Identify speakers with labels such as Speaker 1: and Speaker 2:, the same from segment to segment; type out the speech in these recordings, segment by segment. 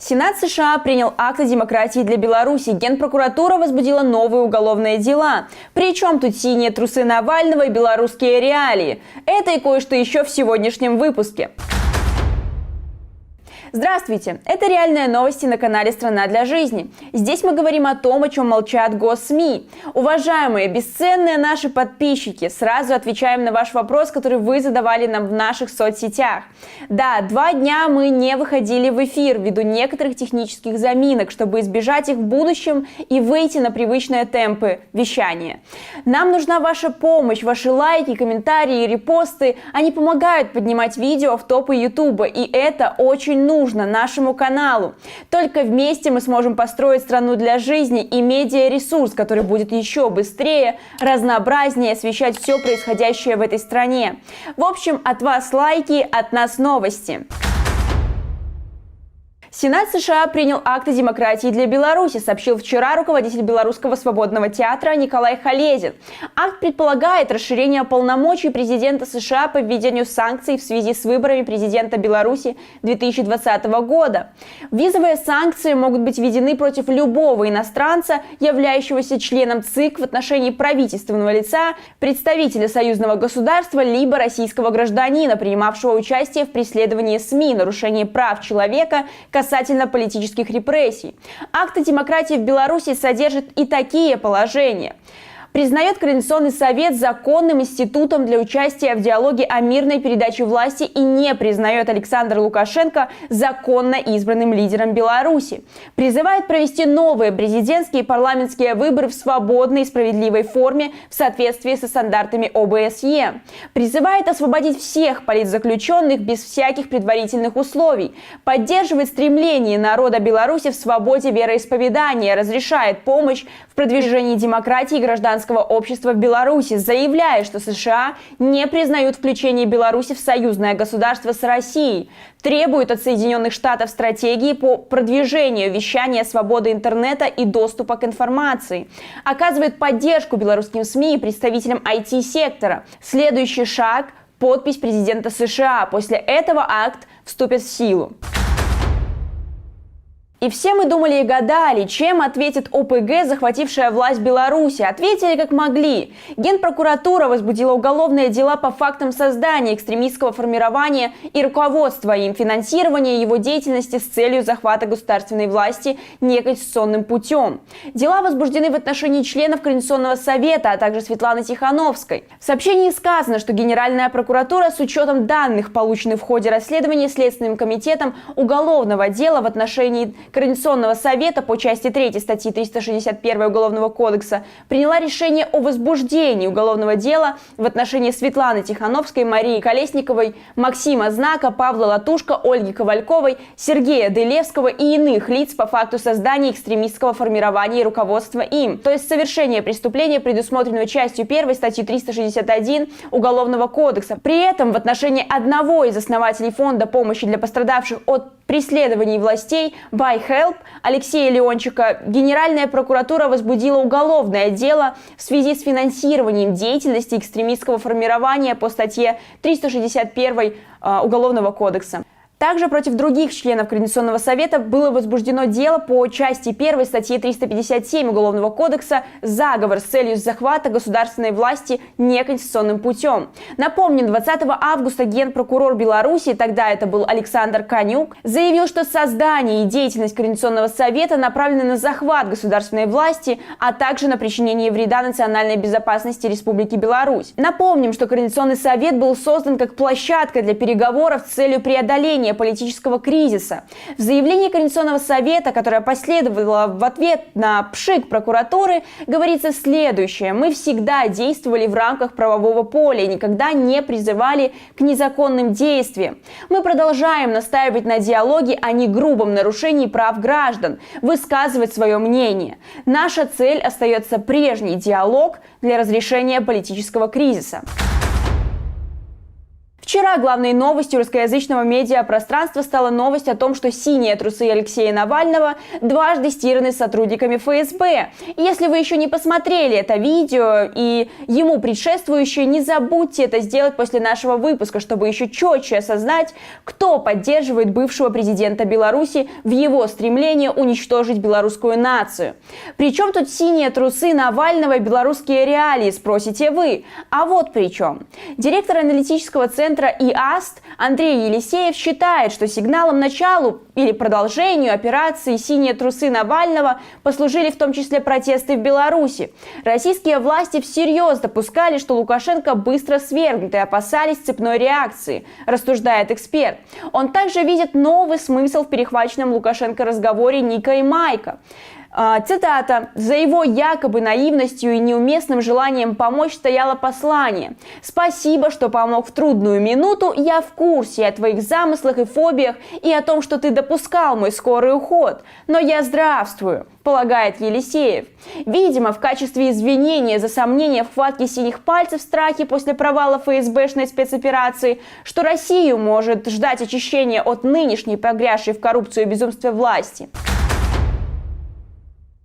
Speaker 1: Сенат США принял акт о демократии для Беларуси. Генпрокуратура возбудила новые уголовные дела. Причем тут синие трусы Навального и белорусские реалии. Это и кое-что еще в сегодняшнем выпуске. Здравствуйте! Это реальные новости на канале «Страна для жизни». Здесь мы говорим о том, о чем молчат госсми. Уважаемые, бесценные наши подписчики, сразу отвечаем на ваш вопрос, который вы задавали нам в наших соцсетях. Да, 2 дня мы не выходили в эфир ввиду некоторых технических заминок, чтобы избежать их в будущем и выйти на привычные темпы вещания. Нам нужна ваша помощь, ваши лайки, комментарии и репосты. Они помогают поднимать видео в топы Ютуба, и это очень нужно нашему каналу. Только вместе мы сможем построить страну для жизни и медиаресурс, который будет еще быстрее, разнообразнее освещать все происходящее в этой стране. В общем, от вас лайки, от нас новости. Сенат США принял акт о демократии для Беларуси, сообщил вчера руководитель Белорусского свободного театра Николай Халезин. Акт предполагает расширение полномочий президента США по введению санкций в связи с выборами президента Беларуси 2020 года. Визовые санкции могут быть введены против любого иностранца, являющегося членом ЦИК в отношении правительственного лица, представителя союзного государства либо российского гражданина, принимавшего участие в преследовании СМИ, нарушении прав человека, касательно политических репрессий. Акт о демократии в Беларуси содержит и такие положения. Признает Координационный совет законным институтом для участия в диалоге о мирной передаче власти и не признает Александра Лукашенко законно избранным лидером Беларуси. Призывает провести новые президентские и парламентские выборы в свободной и справедливой форме в соответствии со стандартами ОБСЕ. Призывает освободить всех политзаключенных без всяких предварительных условий. Поддерживает стремление народа Беларуси в свободе вероисповедания. Разрешает помощь в продвижении демократии и гражданского общества в Беларуси, заявляя, что США не признают включение Беларуси в союзное государство с Россией, требует от Соединенных Штатов стратегии по продвижению вещания свободы интернета и доступа к информации, оказывает поддержку белорусским СМИ и представителям IT-сектора. Следующий шаг – подпись президента США. После этого акт вступит в силу. И все мы думали и гадали, чем ответит ОПГ, захватившая власть в Беларуси. Ответили как могли. Генпрокуратура возбудила уголовные дела по фактам создания экстремистского формирования и руководства им, финансирования его деятельности с целью захвата государственной власти неконституционным путем. Дела возбуждены в отношении членов Координационного совета, а также Светланы Тихановской. В сообщении сказано, что Генеральная прокуратура с учетом данных, полученных в ходе расследования Следственным комитетом уголовного дела в отношении Координационного совета по части 3 статьи 361 Уголовного кодекса приняла решение о возбуждении уголовного дела в отношении Светланы Тихановской, Марии Колесниковой, Максима Знака, Павла Латушко, Ольги Ковальковой, Сергея Дылевского и иных лиц по факту создания экстремистского формирования и руководства им, то есть совершения преступления, предусмотренного частью 1 статьи 361 Уголовного кодекса. При этом в отношении одного из основателей фонда помощи для пострадавших от преследований властей BuyHelp Алексея Леончика Генеральная прокуратура возбудила уголовное дело в связи с финансированием деятельности экстремистского формирования по статье 361 Уголовного кодекса. Также против других членов Координационного совета было возбуждено дело по части 1 статьи 357 Уголовного кодекса «Заговор с целью захвата государственной власти неконституционным путем». Напомним, 20 августа генпрокурор Беларуси, тогда это был Александр Конюк, заявил, что создание и деятельность Координационного совета направлены на захват государственной власти, а также на причинение вреда национальной безопасности Республики Беларусь. Напомним, что Координационный совет был создан как площадка для переговоров с целью преодоления политического кризиса. В заявлении Координационного совета, которое последовало в ответ на пшик прокуратуры, говорится следующее. Мы всегда действовали в рамках правового поля и никогда не призывали к незаконным действиям. Мы продолжаем настаивать на диалоге, а не грубом нарушении прав граждан, высказывать свое мнение. Наша цель остается прежний диалог для разрешения политического кризиса. В Вчера главной новостью русскоязычного медиапространства стала новость о том, что синие трусы Алексея Навального дважды стираны сотрудниками ФСБ. Если вы еще не посмотрели это видео и ему предшествующее, не забудьте это сделать после нашего выпуска, чтобы еще четче осознать, кто поддерживает бывшего президента Беларуси в его стремлении уничтожить белорусскую нацию. Причем тут синие трусы Навального и белорусские реалии, спросите вы. А вот при чем. Директор аналитического центра ИАСТ Андрей Елисеев считает, что сигналом началу или продолжению операции «Синие трусы Навального» послужили в том числе протесты в Беларуси. Российские власти всерьез допускали, что Лукашенко быстро свергнут и опасались цепной реакции, рассуждает эксперт. Он также видит новый смысл в перехваченном Лукашенко разговоре Ника и Майка. Цитата. «За его якобы наивностью и неуместным желанием помочь стояло послание. Спасибо, что помог в трудную минуту. Я в курсе о твоих замыслах и фобиях и о том, что ты допускал мой скорый уход. Но я здравствую», полагает Елисеев. Видимо, в качестве извинения за сомнения в хватке синих пальцев в страхе после провала ФСБшной спецоперации, что Россию может ждать очищение от нынешней погрязшей в коррупцию и безумстве власти.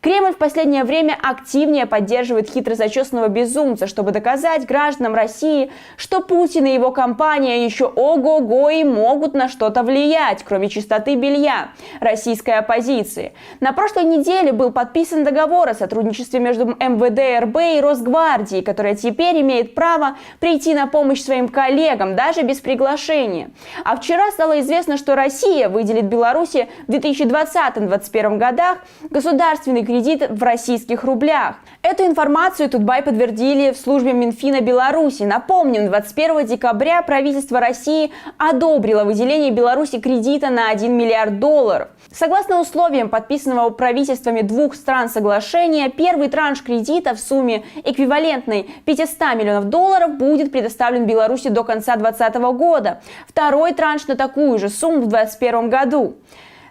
Speaker 1: Кремль в последнее время активнее поддерживает хитро зачесанного безумца, чтобы доказать гражданам России, что Путин и его компания еще ого-го и могут на что-то влиять, кроме чистоты белья российской оппозиции. На прошлой неделе был подписан договор о сотрудничестве между МВД РБ и Росгвардией, которая теперь имеет право прийти на помощь своим коллегам, даже без приглашения. А вчера стало известно, что Россия выделит Беларуси в 2020-2021 годах государственный кредит в российских рублях. Эту информацию Тутбай подтвердили в службе Минфина Беларуси. Напомним, 21 декабря правительство России одобрило выделение Беларуси кредита на 1 миллиард долларов. Согласно условиям подписанного правительствами двух стран соглашения, первый транш кредита в сумме эквивалентной 500 миллионов долларов будет предоставлен Беларуси до конца 2020 года. Второй транш на такую же сумму в 2021 году.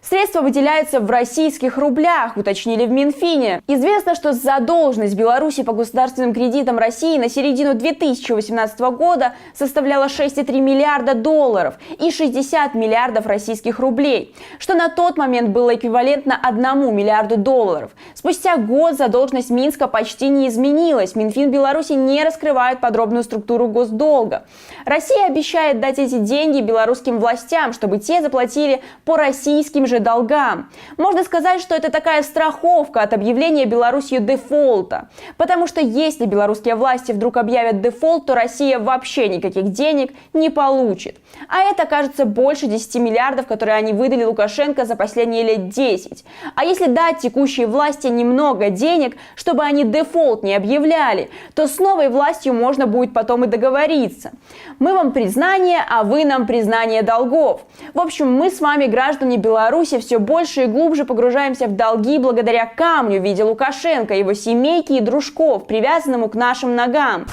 Speaker 1: Средства выделяются в российских рублях, уточнили в Минфине. Известно, что задолженность Беларуси по государственным кредитам России на середину 2018 года составляла 6,3 миллиарда долларов и 60 миллиардов российских рублей, что на тот момент было эквивалентно 1 миллиарду долларов. Спустя год задолженность Минска почти не изменилась. Минфин Беларуси не раскрывает подробную структуру госдолга. Россия обещает дать эти деньги белорусским властям, чтобы те заплатили по российским же долгам. Можно сказать, что это такая страховка от объявления Беларусью дефолта. Потому что если белорусские власти вдруг объявят дефолт, то Россия вообще никаких денег не получит. А это, кажется, больше 10 миллиардов, которые они выдали Лукашенко за последние лет 10. А если дать текущей власти немного денег, чтобы они дефолт не объявляли, то с новой властью можно будет потом и договориться. Мы вам признание, а вы нам признание долгов. В общем, мы с вами, граждане Беларуси, все больше и глубже погружаемся в долги благодаря камню в виде Лукашенко, его семейки и дружков, привязанному к нашим ногам.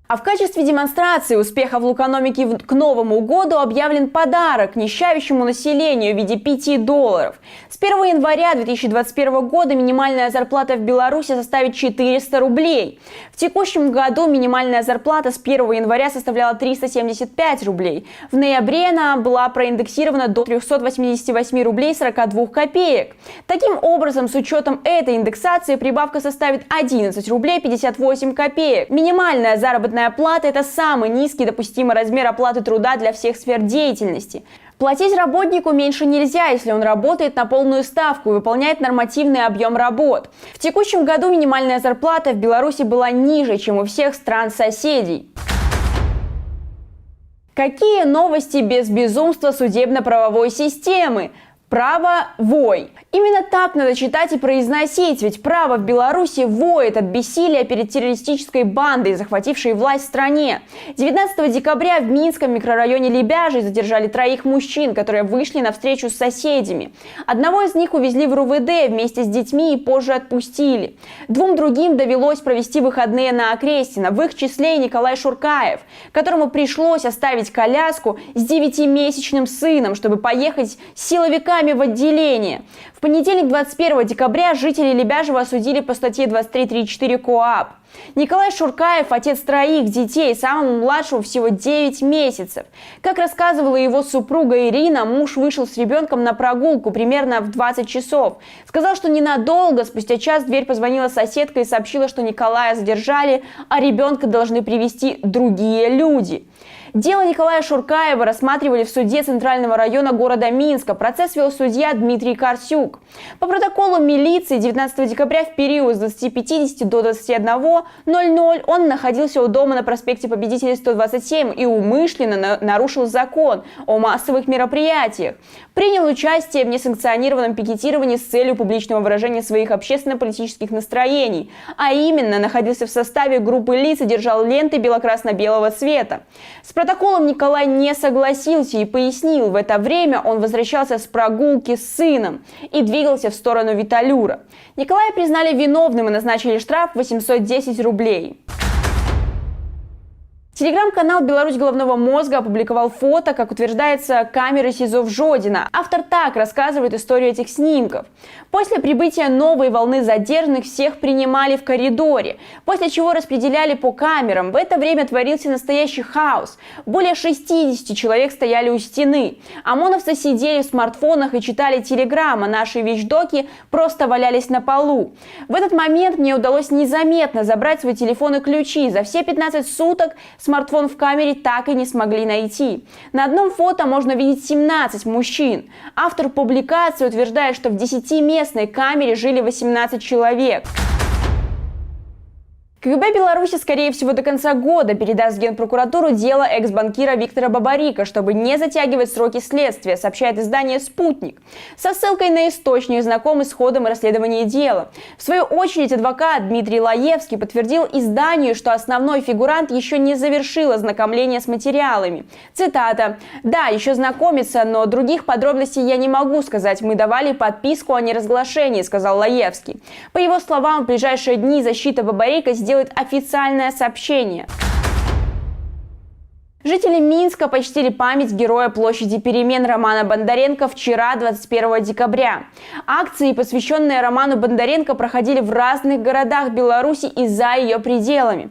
Speaker 1: А в качестве демонстрации успеха в лукономике к Новому году объявлен подарок нищающему населению в виде $5. С 1 января 2021 года минимальная зарплата в Беларуси составит 400 рублей. В текущем году минимальная зарплата с 1 января составляла 375 рублей. В ноябре она была проиндексирована до 388 рублей 42 копеек. Таким образом, с учетом этой индексации прибавка составит 11 рублей 58 копеек. Минимальная заработная плата – это самый низкий допустимый размер оплаты труда для всех сфер деятельности. Платить работнику меньше нельзя, если он работает на полную ставку и выполняет нормативный объем работ. В текущем году минимальная зарплата в Беларуси была ниже, чем у всех стран-соседей. Какие новости без безумства судебно-правовой системы? Право вой. Именно так надо читать и произносить, ведь право в Беларуси воет от бессилия перед террористической бандой, захватившей власть в стране. 19 декабря в Минском микрорайоне Лебяжий задержали 3 мужчин, которые вышли на встречу с соседями. Одного из них увезли в РУВД вместе с детьми и позже отпустили. 2 другим довелось провести выходные на Окрестино, в их числе и Николай Шуркаев, которому пришлось оставить коляску с 9-месячным сыном, чтобы поехать с силовиками в отделение. В понедельник, 21 декабря, жители Лебяжьего осудили по статье 23.3.4 КоАП. Николай Шуркаев – отец 3 детей, самому младшему всего 9 месяцев. Как рассказывала его супруга Ирина, муж вышел с ребенком на прогулку примерно в 20 часов. Сказал, что ненадолго, спустя час в дверь позвонила соседка и сообщила, что Николая задержали, а ребенка должны привезти другие люди. Дело Николая Шуркаева рассматривали в суде Центрального района города Минска. Процесс вел судья Дмитрий Корсюк. По протоколу милиции 19 декабря в период с 20:50 до 21:00 он находился у дома на проспекте Победителей 127 и умышленно нарушил закон о массовых мероприятиях. Принял участие в несанкционированном пикетировании с целью публичного выражения своих общественно-политических настроений, а именно находился в составе группы лиц и держал ленты бело-красно-белого цвета. С протоколом Николай не согласился и пояснил, в это время он возвращался с прогулки с сыном и двигался в сторону Виталюра. Николая признали виновным и назначили штраф 810 рублей. Телеграм-канал «Беларусь головного мозга» опубликовал фото, как утверждается, камеры СИЗО в Жодино. Автор так рассказывает историю этих снимков. После прибытия новой волны задержанных всех принимали в коридоре, после чего распределяли по камерам. В это время творился настоящий хаос. Более 60 человек стояли у стены. ОМОНовцы сидели в смартфонах и читали телеграм, а наши вещдоки просто валялись на полу. В этот момент мне удалось незаметно забрать свой телефон и ключи. За все 15 суток смартфон в камере так и не смогли найти. На одном фото можно видеть 17 мужчин. Автор публикации утверждает, что в 10-местной камере жили 18 человек. КГБ Беларуси, скорее всего, до конца года передаст в Генпрокуратуру дело экс-банкира Виктора Бабарика, чтобы не затягивать сроки следствия, сообщает издание «Спутник», со ссылкой на источник, знакомый с ходом расследования дела. В свою очередь, адвокат Дмитрий Лаевский подтвердил изданию, что основной фигурант еще не завершил ознакомление с материалами. Цитата: «Да, еще знакомиться, но других подробностей я не могу сказать. Мы давали подписку о неразглашении», — сказал Лаевский. По его словам, в ближайшие дни защита Бабарика сделает официальное сообщение. Жители Минска почтили память героя площади перемен Романа Бондаренко вчера, 21 декабря. Акции, посвященные Роману Бондаренко, проходили в разных городах Беларуси и за ее пределами.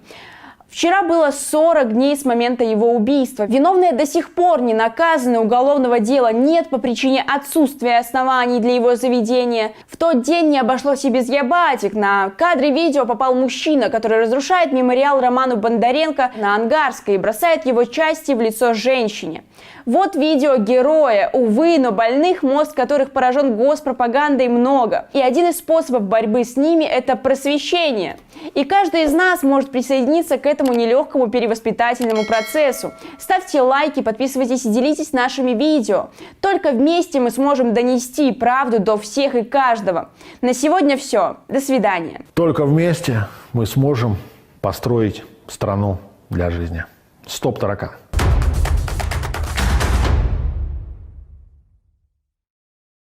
Speaker 1: Вчера было 40 дней с момента его убийства. Виновные до сих пор не наказаны, уголовного дела нет по причине отсутствия оснований для его заведения. В тот день не обошлось и без ябатик. На кадры видео попал мужчина, который разрушает мемориал Роману Бондаренко на Ангарской и бросает его части в лицо женщине. Вот видео героя. Увы, но больных, мозг которых поражен госпропагандой, много. И один из способов борьбы с ними – это просвещение. И каждый из нас может присоединиться к этому нелегкому перевоспитательному процессу. Ставьте лайки, подписывайтесь и делитесь нашими видео. Только вместе мы сможем донести правду до всех и каждого. На сегодня все. До свидания.
Speaker 2: Только вместе мы сможем построить страну для жизни. Стоп таракан.